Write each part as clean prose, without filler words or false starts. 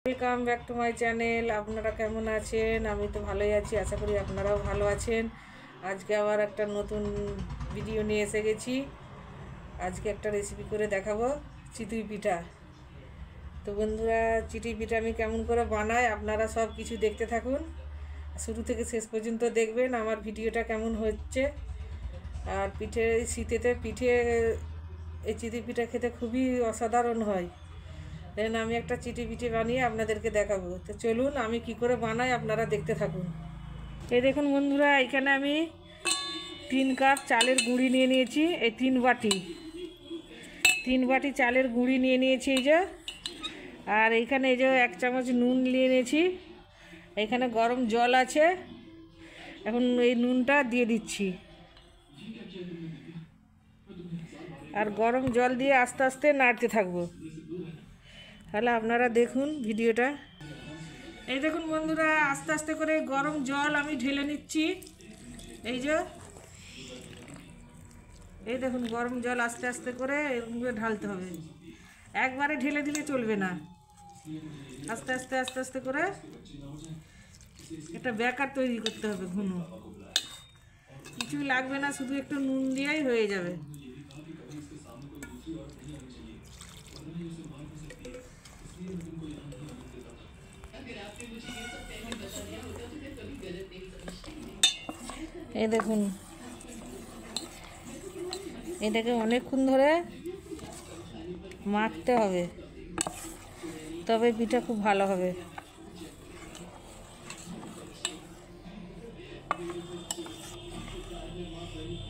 Welcome back to my channel. আপনারা কেমন আছেন? আমি তো ভালোই আছি, আশা করি আপনারাও ভালো আছেন। আজকে আবার একটা নতুন ভিডিও নিয়ে এসে গেছি। আজকে একটা রেসিপি করে দেখাবো, চিতই পিঠা। তো বন্ধুরা, চিতই পিঠা আমি কেমন করে বানাই আপনারা সব কিছু দেখতে থাকুন, শুরু থেকে শেষ পর্যন্ত দেখবেন আমার ভিডিওটা কেমন হচ্ছে। আর শীতেতে এই চিতই পিঠা খেতে খুবই অসাধারণ হয়। আমি একটা চিটি পিঠে বানিয়ে আপনাদেরকে দেখাবো। তো চলুন আমি কি করে বানাই আপনারা দেখতে থাকুন। এই দেখুন বন্ধুরা, এখানে আমি 3 কাপ চালের গুঁড়ি নিয়ে নিয়েছি। এই 3 বাটি চালের গুঁড়ি নিয়ে নিয়েছি এই যে। আর এইখানে এই যে 1 চামচ নুন নিয়ে নিয়েছি। এখানে গরম জল আছে, এখন এই নুনটা দিয়ে দিচ্ছি। আর গরম জল দিয়ে আস্তে আস্তে নাড়তে থাকবো। তাহলে আপনারা দেখুন ভিডিওটা। এই দেখুন বন্ধুরা, আস্তে আস্তে করে গরম জল আমি ঢেলে নিচ্ছি। এই দেখুন গরম জল আস্তে আস্তে করে এরকম করে ঢালতে হবে, একবারে ঢেলে দিলে চলবে না। আস্তে আস্তে আস্তে আস্তে করে একটা ব্যাটার তৈরি করতে হবে। ঘন কিছুই লাগবে না, শুধু একটু নুন দিয়েই হয়ে যাবে। এই দেখুন, এটাকে অনেকক্ষণ ধরে মাখতে হবে, তবে পিঠা খুব ভালো হবে।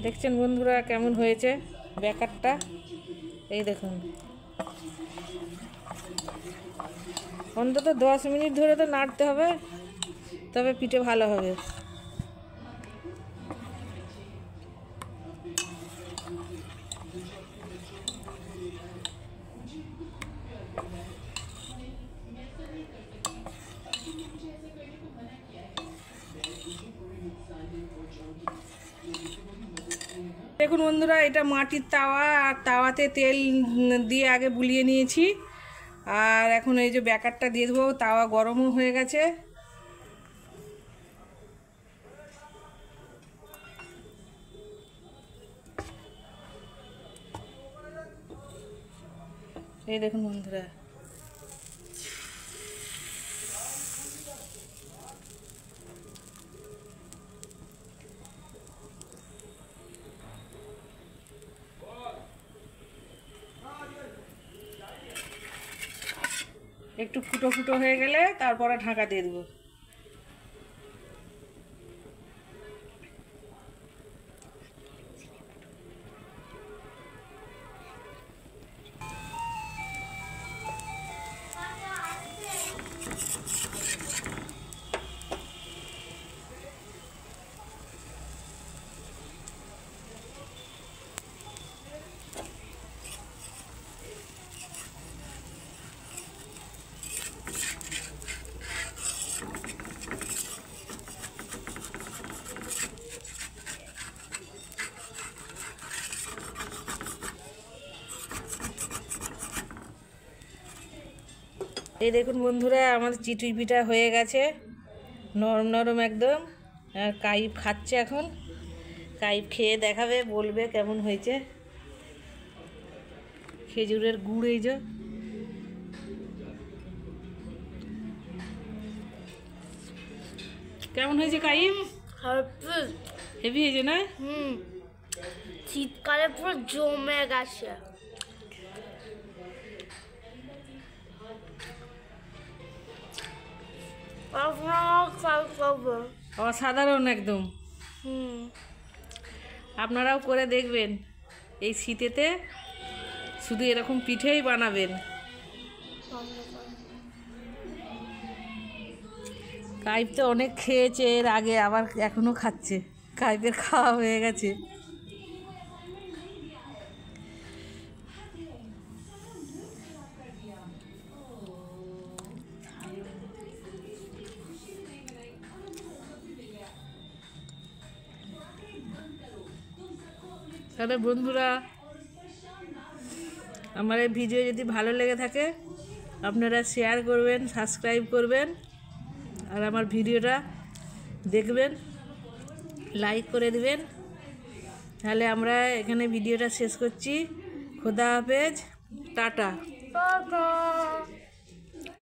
দেখছেন বন্ধুরা কেমন হয়েছে ব্যাটারটা? এই দেখুন, অন্তত 10 মিনিট ধরে তো নাড়তে হবে, তবে পিঠে ভালো হবে। দেখুন বন্ধুরা, এটা মাটির তাওয়া, আর তাওয়াতে তেল দিয়ে আগে বুলিয়ে নিয়েছি। আর এখন এই যে ব্যাটারটা দিয়ে দেবো। তাওয়া গরমও হয়ে গেছে। এই দেখুন বন্ধুরা, একটু ফুটো ফুটো হয়ে গেলে তারপরে ঢাকা দিয়ে দেবো। এই দেখুন বন্ধুরা, আমাদের চিতই পিঠা হয়ে গেছে, নরম নরম একদম। আর কাইব খাচ্ছে এখন। কাইব খেয়ে দেখাবে, বলবে কেমন হয়েছে। খেজুরের গুড় এই যে। কেমন হয়েছে কাইব? হেভি হয়েছে না? শীতকালে পুরো জমে গেছে। অসাধারণ একদম। আপনারাও করে দেখবেন, এই শীতেতে শুধু এরকম পিঠেই বানাবেন। কাইব তো অনেক খেয়েছে এর আগে, আবার এখনো খাচ্ছে। কাইবের খাওয়া হয়ে গেছে। তাহলে বন্ধুরা, আমার এই ভিডিও যদি ভালো লেগে থাকে আপনারা শেয়ার করবেন, সাবস্ক্রাইব করবেন, আর আমার ভিডিওটা দেখবেন, লাইক করে দিবেন। তাহলে আমরা এখানে ভিডিওটা শেষ করছি। খোদা হাফেজ, টাটা।